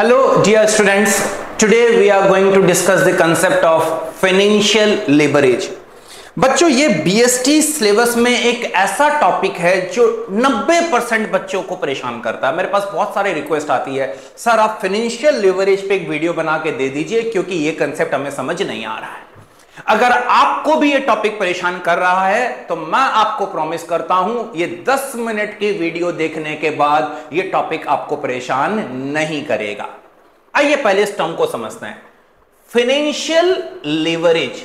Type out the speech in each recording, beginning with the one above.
Hello dear students, today we are going to discuss the concept of financial leverage। बच्चों ये BST syllabus में एक ऐसा topic है जो 90% बच्चों को परेशान करता है। मेरे पास बहुत सारे रिक्वेस्ट आती है, सर आप फाइनेंशियल लेवरेज पे एक वीडियो बना के दे दीजिए क्योंकि ये कंसेप्ट हमें समझ नहीं आ रहा है। अगर आपको भी ये टॉपिक परेशान कर रहा है तो मैं आपको प्रॉमिस करता हूं ये 10 मिनट की वीडियो देखने के बाद ये टॉपिक आपको परेशान नहीं करेगा। आइए पहले इस टर्म को समझते हैं, फाइनेंशियल लेवरेज।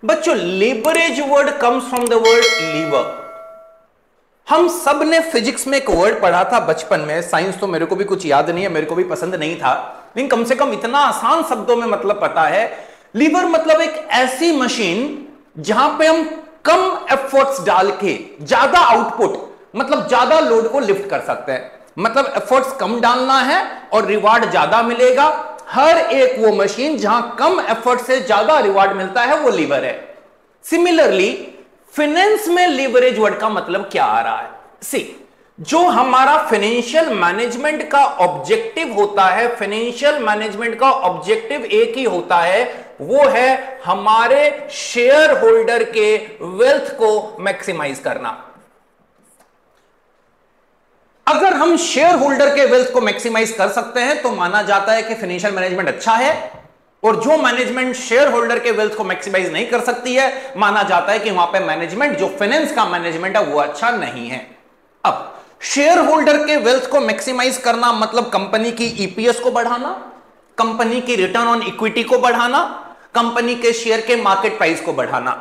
बच्चों leverage word comes from the word lever. हम सब ने फिजिक्स में एक वर्ड पढ़ा था बचपन में, साइंस तो मेरे को भी कुछ याद नहीं है, मेरे को भी पसंद नहीं था, लेकिन कम से कम इतना आसान शब्दों में मतलब पता है। लीवर मतलब एक ऐसी मशीन जहां पे हम कम एफर्ट्स डाल के ज्यादा आउटपुट मतलब ज्यादा लोड को लिफ्ट कर सकते हैं। मतलब एफर्ट्स कम डालना है और रिवार्ड ज्यादा मिलेगा। हर एक वो मशीन जहां कम एफर्ट से ज्यादा रिवार्ड मिलता है वो लीवर है। सिमिलरली फाइनेंस में लीवरेज वर्ड का मतलब क्या आ रहा है? सी, जो हमारा फाइनेंशियल मैनेजमेंट का ऑब्जेक्टिव होता है, फाइनेंशियल मैनेजमेंट का ऑब्जेक्टिव एक ही होता है, वो है हमारे शेयर होल्डर के वेल्थ को मैक्सिमाइज करना। अगर हम शेयर होल्डर के वेल्थ को मैक्सिमाइज कर सकते हैं तो माना जाता है कि फाइनेंशियल मैनेजमेंट अच्छा है, और जो मैनेजमेंट शेयर होल्डर के वेल्थ को मैक्सिमाइज नहीं कर सकती है माना जाता है कि वहां पे मैनेजमेंट, जो फाइनेंस का मैनेजमेंट है वो अच्छा नहीं है। अब शेयर होल्डर के वेल्थ को मैक्सिमाइज करना मतलब कंपनी की ईपीएस को बढ़ाना, कंपनी की रिटर्न ऑन इक्विटी को बढ़ाना, कंपनी के शेयर के मार्केट प्राइस को बढ़ाना।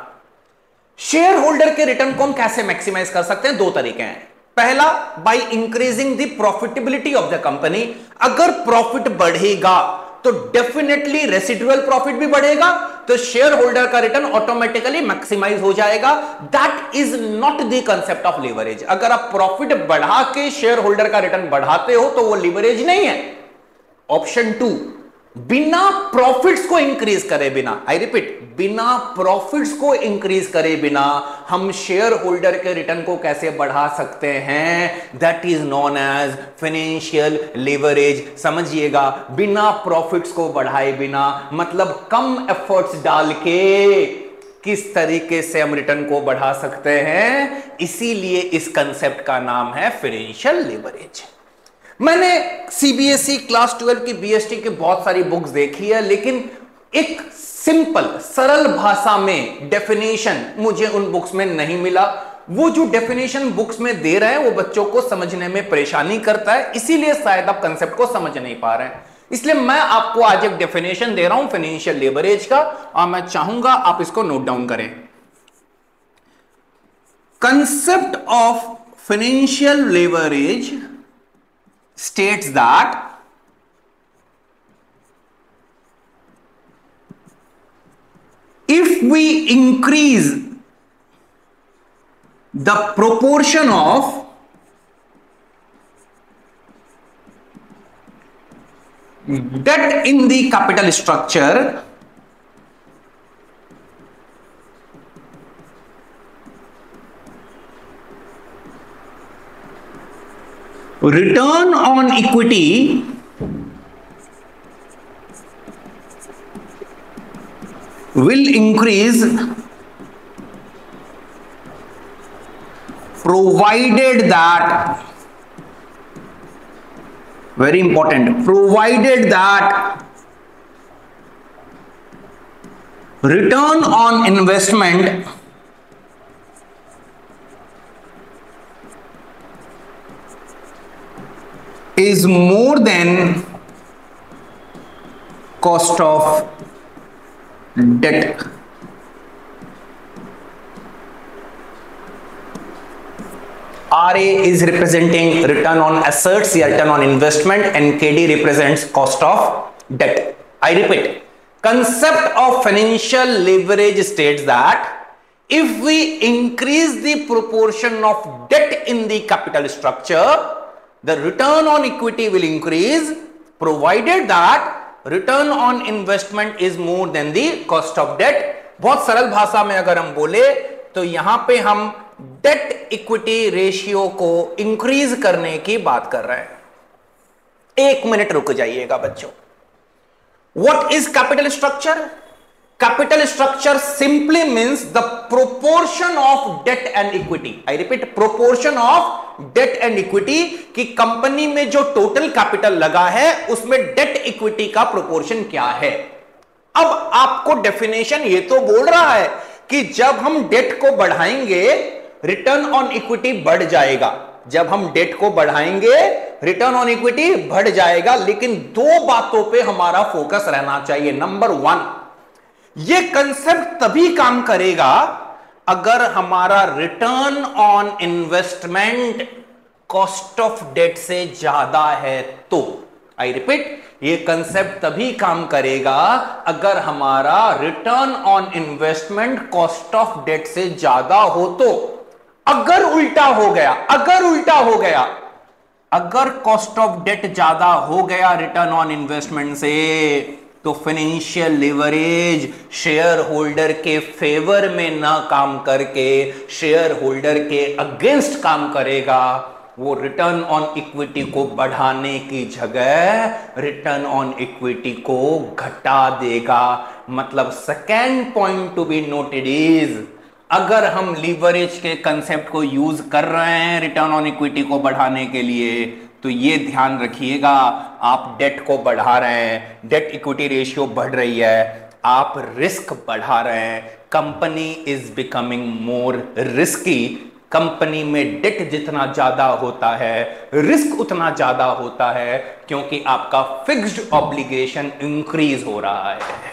शेयर होल्डर के रिटर्न को हम कैसे मैक्सिमाइज कर सकते हैं? दो तरीके हैं। पहला, by increasing the profitability of the company. अगर प्रॉफिट बढ़ेगा तो डेफिनेटली रेसिडुअल प्रॉफिट भी बढ़ेगा, तो शेयर होल्डर का रिटर्न ऑटोमेटिकली मैक्सिमाइज हो जाएगा। That is not the concept of leverage. अगर आप प्रॉफिट बढ़ा के शेयर होल्डर का रिटर्न बढ़ाते हो तो वो लीवरेज नहीं है। ऑप्शन 2, बिना प्रॉफिट्स को इंक्रीज करे बिना, आई रिपीट, बिना प्रॉफिट्स को इंक्रीज करे बिना हम शेयर होल्डर के रिटर्न को कैसे बढ़ा सकते हैं? That is known as financial leverage. समझिएगा, बिना प्रॉफिट्स को बढ़ाए बिना मतलब कम एफर्ट्स डाल के किस तरीके से हम रिटर्न को बढ़ा सकते हैं, इसीलिए इस कंसेप्ट का नाम है फाइनेंशियल लेवरेज। मैंने सीबीएसई क्लास 12 की बीएसटी की बहुत सारी बुक्स देखी है, लेकिन एक सिंपल सरल भाषा में डेफिनेशन मुझे उन बुक्स में नहीं मिला। वो जो डेफिनेशन बुक्स में दे रहे हैं वो बच्चों को समझने में परेशानी करता है, इसीलिए शायद आप कंसेप्ट को समझ नहीं पा रहे हैं। इसलिए मैं आपको आज एक डेफिनेशन दे रहा हूं फाइनेंशियल लेवरेज का, और मैं चाहूंगा आप इसको नोट डाउन करें। Concept of financial leverage states that if we increase the proportion of debt in the capital structure, return on equity will increase provided that, very important, provided that return on investment is more than cost of debt. RA is representing return on assets या return on investment, and KD represents cost of debt. I repeat, concept of financial leverage states that if we increase the proportion of debt in the capital structure, the return on equity will increase provided that return on investment is more than the cost of debt. बहुत सरल भाषा में अगर हम बोले तो यहां पे हम डेट इक्विटी रेशियो को इंक्रीज करने की बात कर रहे हैं। 1 मिनट रुक जाइएगा बच्चों। What is capital structure? Capital structure simply means the proportion of debt and equity. I repeat, proportion of debt and equity कि कंपनी में जो टोटल कैपिटल लगा है उसमें डेट इक्विटी का प्रोपोर्शन क्या है। अब आपको डेफिनेशन ये तो बोल रहा है कि जब हम डेट को बढ़ाएंगे रिटर्न ऑन इक्विटी बढ़ जाएगा, जब हम डेट को बढ़ाएंगे रिटर्न ऑन इक्विटी बढ़ जाएगा, लेकिन दो बातों पे हमारा फोकस रहना चाहिए। नंबर वन, यह कंसेप्ट तभी काम करेगा अगर हमारा return on investment cost of debt से ज्यादा है तो। आई रिपीट, ये कंसेप्ट तभी काम करेगा अगर हमारा return on investment cost of debt से ज्यादा हो तो। अगर उल्टा हो गया, अगर कॉस्ट ऑफ डेट ज्यादा हो गया रिटर्न ऑन इन्वेस्टमेंट से, तो फाइनेंशियल लिवरेज शेयर होल्डर के फेवर में ना काम करके शेयर होल्डर के अगेंस्ट काम करेगा। वो रिटर्न ऑन इक्विटी को बढ़ाने की जगह रिटर्न ऑन इक्विटी को घटा देगा। मतलब second point to be noted is, अगर हम लीवरेज के कंसेप्ट को यूज कर रहे हैं रिटर्न ऑन इक्विटी को बढ़ाने के लिए, तो ये ध्यान रखिएगा, आप डेट को बढ़ा रहे हैं, डेट इक्विटी रेशियो बढ़ रही है, आप रिस्क बढ़ा रहे हैं, company is becoming more risky. Company में डेट जितना ज्यादा होता है रिस्क उतना ज्यादा होता है, क्योंकि आपका फिक्स्ड ऑब्लिगेशन इंक्रीज हो रहा है।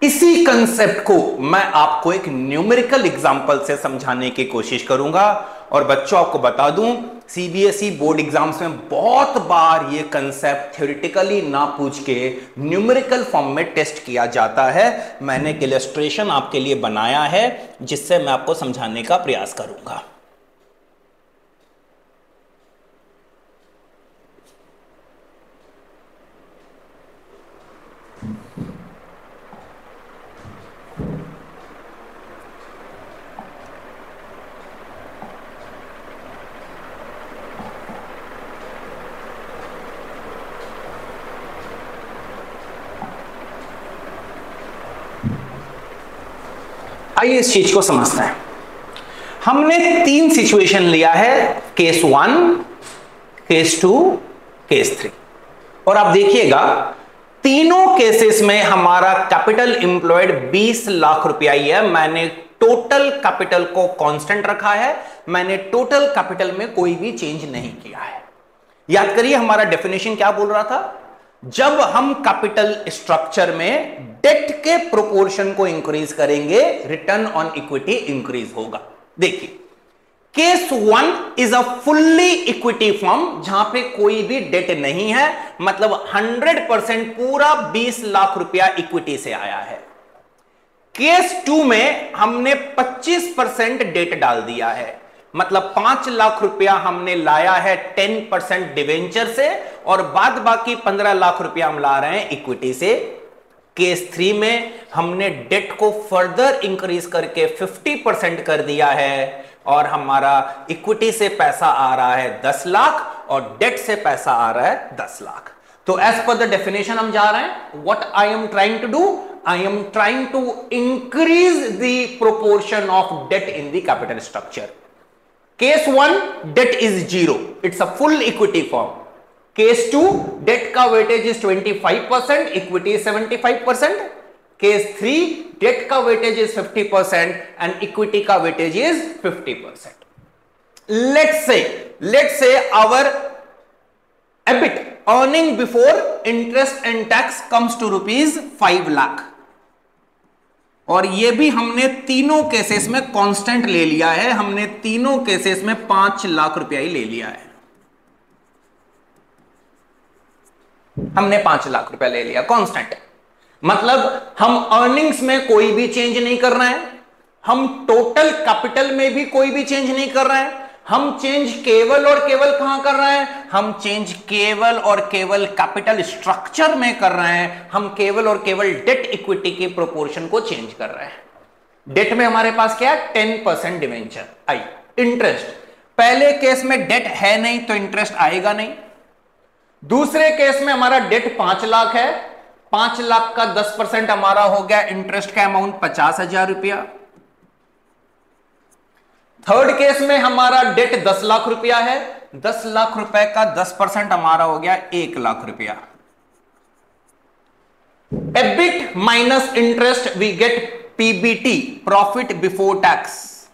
इसी कंसेप्ट को मैं आपको एक न्यूमेरिकल एग्जांपल से समझाने की कोशिश करूंगा। और बच्चों, आपको बता दूं, सीबीएसई बोर्ड एग्जाम्स में बहुत बार ये कंसेप्ट थ्योरेटिकली ना पूछ के न्यूमेरिकल फॉर्म में टेस्ट किया जाता है। मैंने एक इलस्ट्रेशन आपके लिए बनाया है जिससे मैं आपको समझाने का प्रयास करूंगा। आइए इस चीज को समझते हैं। हमने तीन सिचुएशन लिया है, केस 1, केस 2, केस 3। और आप देखिएगा तीनों केसेस में हमारा कैपिटल एम्प्लॉयड 20 लाख रुपया ही है। मैंने टोटल कैपिटल को कांस्टेंट रखा है, मैंने टोटल कैपिटल में कोई भी चेंज नहीं किया है। याद करिए हमारा डेफिनेशन क्या बोल रहा था, जब हम कैपिटल स्ट्रक्चर में डेट के प्रोपोर्शन को इंक्रीज करेंगे रिटर्न ऑन इक्विटी इंक्रीज होगा। देखिए case 1 is a fully equity form, जहां पे कोई भी डेट नहीं है, मतलब 100% पूरा 20 लाख रुपया इक्विटी से आया है। केस 2 में हमने 25% डेट डाल दिया है, मतलब 5 लाख रुपया हमने लाया है 10% डिवेंचर से और बाद बाकी 15 लाख रुपया हम ला रहे हैं इक्विटी से। केस 3 में हमने डेट को फर्दर इंक्रीज करके 50% कर दिया है और हमारा इक्विटी से पैसा आ रहा है 10 लाख और डेट से पैसा आ रहा है 10 लाख। तो एज पर द डेफिनेशन हम जा रहे हैं, what I am trying to do, I am trying to increase the proportion of debt in the capital structure. Case 1 debt is 0, it's a full equity form. Case 2 debt का weightage is 25%, equity is 75%. Case 3 debt का weightage is 50% and equity का weightage is 50%. Let's say our EBIT, earning before interest and tax, comes to rupees 5 lakh. और ये भी हमने तीनों cases में constant ले लिया है, हमने तीनों केसेस में 5 लाख रुपया ही ले लिया है, हमने 5 लाख रुपया ले लिया कांस्टेंट। मतलब हम अर्निंग्स में कोई भी चेंज नहीं कर रहे हैं, हम टोटल कैपिटल में भी कोई भी चेंज नहीं कर रहे हैं, हम चेंज केवल और केवल कहां कर रहे हैं, हम चेंज केवल और केवल कैपिटल स्ट्रक्चर में कर रहे हैं, हम केवल और केवल डेट इक्विटी के प्रोपोर्शन को चेंज कर रहे हैं। डेट में हमारे पास क्या है, 10% डिवेंचर आई। इंटरेस्ट, पहले केस में डेट है नहीं तो इंटरेस्ट आएगा नहीं। दूसरे केस में हमारा डेट 5 लाख है, 5 लाख का 10% हमारा हो गया इंटरेस्ट का अमाउंट 50,000 रुपया। थर्ड केस में हमारा डेट 10 लाख रुपया है, 10 लाख रुपए का 10% हमारा हो गया 1 लाख रुपया। EBIT minus interest we get PBT, profit before tax.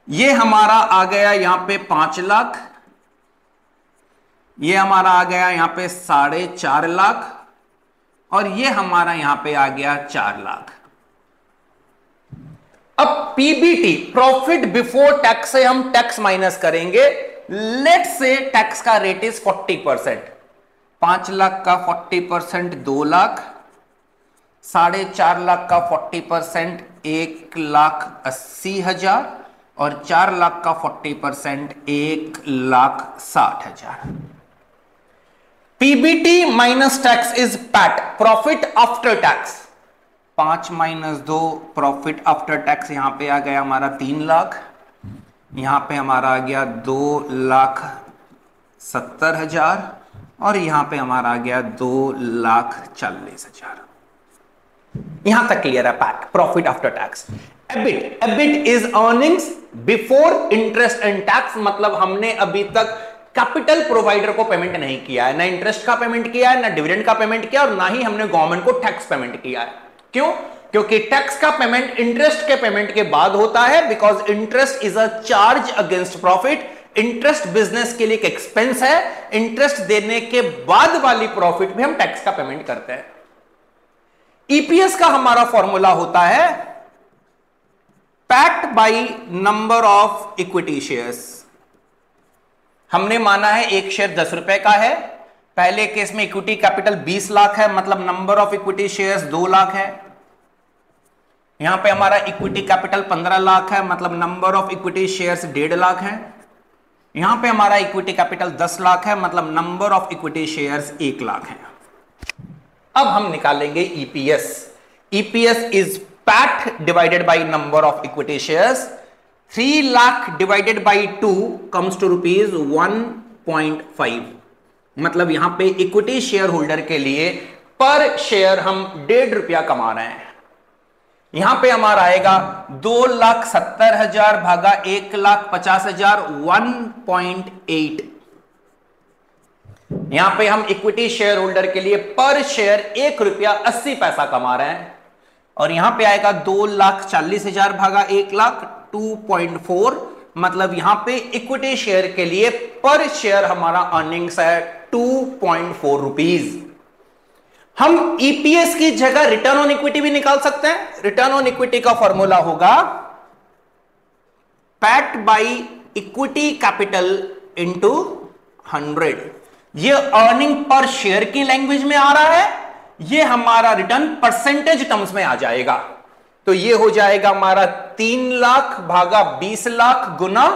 ये हमारा आ गया यहां पे 5 लाख, ये हमारा आ गया यहां पे 4.5 लाख, और ये हमारा यहां पे आ गया 4 लाख। अब पीबीटी, प्रॉफिट बिफोर टैक्स, से हम टैक्स माइनस करेंगे। लेट से टैक्स का रेट इज 40%, 5 लाख का 40% 2 लाख, 4.5 लाख का 40% 1,80,000, और 4 लाख का 40% 1,60,000। PBT minus tax is PAT, profit after tax. 5 minus 2 profit after tax, यहां पे आ गया हमारा 3 लाख, यहां पे हमारा आ गया 2,70,000, और यहां पे हमारा आ गया 2,40,000। यहां तक क्लियर है? PAT, profit after tax. EBIT, EBIT is earnings before interest and tax, मतलब हमने अभी तक कैपिटल प्रोवाइडर को पेमेंट नहीं किया है, ना इंटरेस्ट का पेमेंट किया है, ना डिविडेंड का पेमेंट किया, और ना ही हमने गवर्नमेंट को टैक्स पेमेंट किया है। क्यों? क्योंकि टैक्स का पेमेंट इंटरेस्ट के पेमेंट के बाद होता है, because interest is a charge against profit. Interest business के लिए एक एक्सपेंस है, इंटरेस्ट देने के बाद वाली प्रॉफिट में हम टैक्स का पेमेंट करते हैं। ईपीएस का हमारा फॉर्मूला होता है PAT by number of equity shares. हमने माना है एक शेयर 10 रुपए का है, पहले केस में इक्विटी कैपिटल 20 लाख है, मतलब number of equity shares 2 lakh है। यहां पे हमारा इक्विटी कैपिटल 15 लाख है, मतलब number of equity shares 1.5 lakh है। यहां पे हमारा इक्विटी कैपिटल 10 लाख है, मतलब number of equity shares 1 lakh है। अब हम निकालेंगे EPS. EPS is PAT divided by number of equity shares. 3 lakh divided by 2 comes to rupees 1.5, मतलब यहां पे इक्विटी शेयर होल्डर के लिए पर शेयर हम 1.5 रुपया कमा रहे हैं। यहां पे हमारा आएगा 2,70,000 भागा 1,50,000, 1.8। यहां पे हम इक्विटी शेयर होल्डर के लिए पर शेयर 1 रुपया 80 पैसा कमा रहे हैं, और यहां पे आएगा 2,40,000 भागा 1 लाख, 2.4, मतलब यहां पे इक्विटी शेयर के लिए पर शेयर हमारा अर्निंग्स है 2.4 रुपीज। हम ईपीएस की जगह रिटर्न ऑन इक्विटी भी निकाल सकते हैं। रिटर्न ऑन इक्विटी का फॉर्मूला होगा PAT by equity capital into 100। ये अर्निंग पर शेयर की लैंग्वेज में आ रहा है, ये हमारा रिटर्न परसेंटेज टर्म्स में आ जाएगा। तो ये हो जाएगा हमारा 3 लाख भागा 20 लाख गुना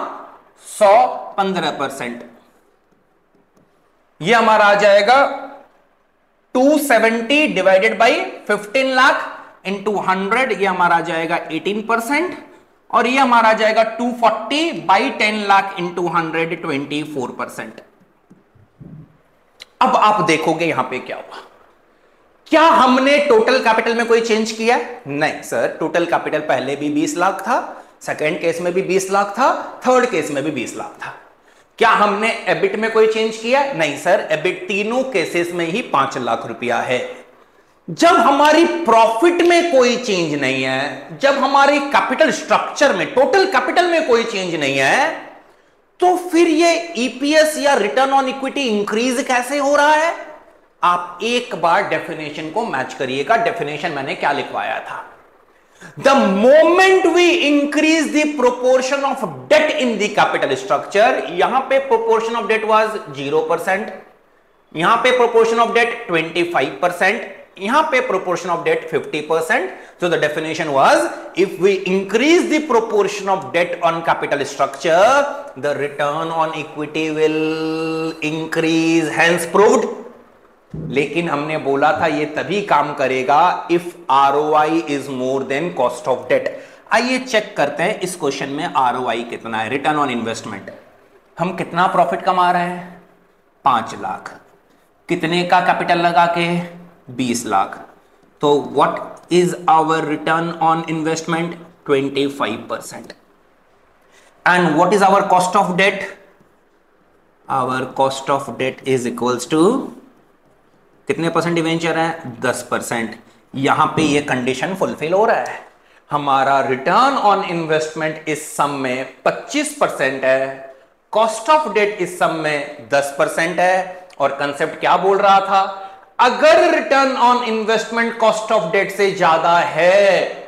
100, 15%। ये हमारा आ जाएगा 270 डिवाइडेड बाई 15 लाख इंटू 100, ये हमारा आ जाएगा 18%, और ये हमारा आ जाएगा 240 बाई 10 लाख इंटू 100, 24%। अब आप देखोगे यहां पे क्या हुआ। क्या हमने टोटल कैपिटल में कोई चेंज किया? नहीं सर, टोटल कैपिटल पहले भी 20 लाख था, सेकेंड केस में भी 20 लाख था, थर्ड केस में भी 20 लाख था। क्या हमने एबिट में कोई चेंज किया? नहीं सर, एबिट तीनों केसेस में ही 5 लाख रुपया है। जब हमारी प्रॉफिट में कोई चेंज नहीं है, जब हमारी कैपिटल स्ट्रक्चर में, टोटल कैपिटल में कोई चेंज नहीं है, तो फिर ये ईपीएस या रिटर्न ऑन इक्विटी इंक्रीज कैसे हो रहा है? आप एक बार डेफिनेशन को मैच करिएगा। डेफिनेशन मैंने क्या लिखवाया था? The moment we increase the proportion of debt in the capital structure, यहां पे proportion of debt was 0%, यहां पे proportion of debt 25%, यहां पे proportion of debt 50%. So the definition was, if we increase the proportion of debt on capital structure, the return on equity will increase, hence proved. लेकिन हमने बोला था ये तभी काम करेगा if ROI is more than cost of debt. आइए check करते हैं इस क्वेश्चन में आरओआई कितना है, रिटर्न ऑन इन्वेस्टमेंट। हम कितना प्रॉफिट कमा रहे हैं? 5 लाख। कितने का कैपिटल लगा के? 20 लाख। तो what is our return on investment? 25%। And what is our cost of debt? Our cost of debt is equals to कितने परसेंट डिवेंचर है? 10%। यहां पे ये कंडीशन फुलफिल हो रहा है, हमारा रिटर्न ऑन इन्वेस्टमेंट इस सम में 25% है, कॉस्ट ऑफ डेट इस सम में 10% है। और कंसेप्ट क्या बोल रहा था? अगर return on investment cost of debt से ज्यादा है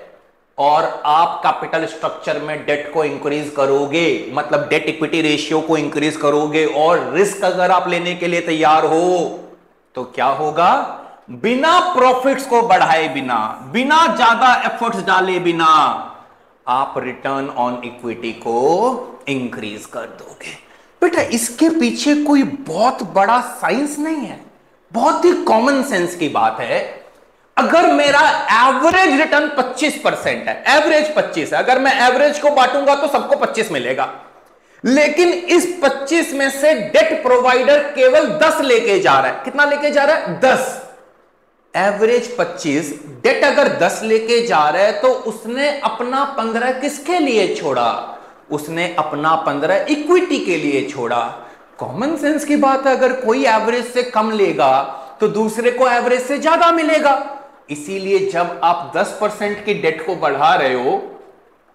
और आप कैपिटल स्ट्रक्चर में डेट को इंक्रीज करोगे, मतलब डेट इक्विटी रेशियो को इंक्रीज करोगे और रिस्क अगर आप लेने के लिए तैयार हो, तो क्या होगा? बिना प्रॉफिट्स को बढ़ाए बिना, बिना ज्यादा एफर्ट्स डाले बिना, आप रिटर्न ऑन इक्विटी को इंक्रीज कर दोगे। बेटा इसके पीछे कोई बहुत बड़ा साइंस नहीं है, बहुत ही कॉमन सेंस की बात है। अगर मेरा एवरेज रिटर्न 25% है, एवरेज 25 है, अगर मैं एवरेज को बांटूंगा तो सबको 25 मिलेगा, लेकिन इस 25 में से डेट प्रोवाइडर केवल 10 लेके जा रहा है। कितना लेके जा रहा है? 10। एवरेज 25, डेट अगर 10 लेके जा रहा है तो उसने अपना 15 किसके लिए छोड़ा? उसने अपना 15 इक्विटी के लिए छोड़ा। कॉमन सेंस की बात है, अगर कोई एवरेज से कम लेगा तो दूसरे को एवरेज से ज्यादा मिलेगा। इसीलिए जब आप 10% की डेट को बढ़ा रहे हो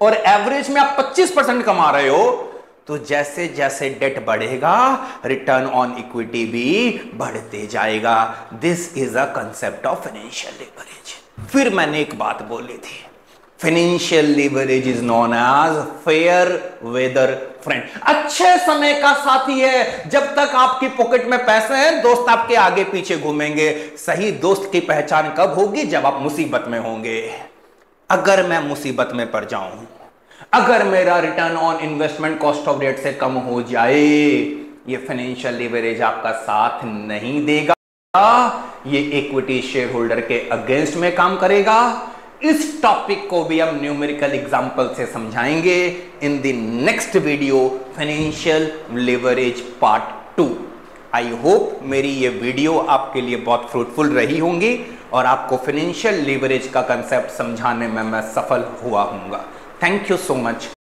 और एवरेज में आप 25% कमा रहे हो, तो जैसे जैसे डेट बढ़ेगा रिटर्न ऑन इक्विटी भी बढ़ते जाएगा। This is a concept of financial leverage. फिर मैंने एक बात बोली थी, financial leverage is known as fair weather friend. अच्छे समय का साथी है। जब तक आपकी पॉकेट में पैसे हैं, दोस्त आपके आगे पीछे घूमेंगे। सही दोस्त की पहचान कब होगी? जब आप मुसीबत में होंगे। अगर मैं मुसीबत में पड़ जाऊं, अगर मेरा return on investment cost of debt से कम हो जाए, ये फाइनेंशियल लीवरेज आपका साथ नहीं देगा, ये इक्विटी शेयर होल्डर के अगेंस्ट में काम करेगा। इस टॉपिक को भी हम न्यूमेरिकल एग्जांपल से समझाएंगे in the next video, financial leverage part 2। I hope मेरी ये वीडियो आपके लिए बहुत फ्रूटफुल रही होंगी और आपको फाइनेंशियल लीवरेज का कंसेप्ट समझाने में मैं सफल हुआ हूंगा। Thank you so much.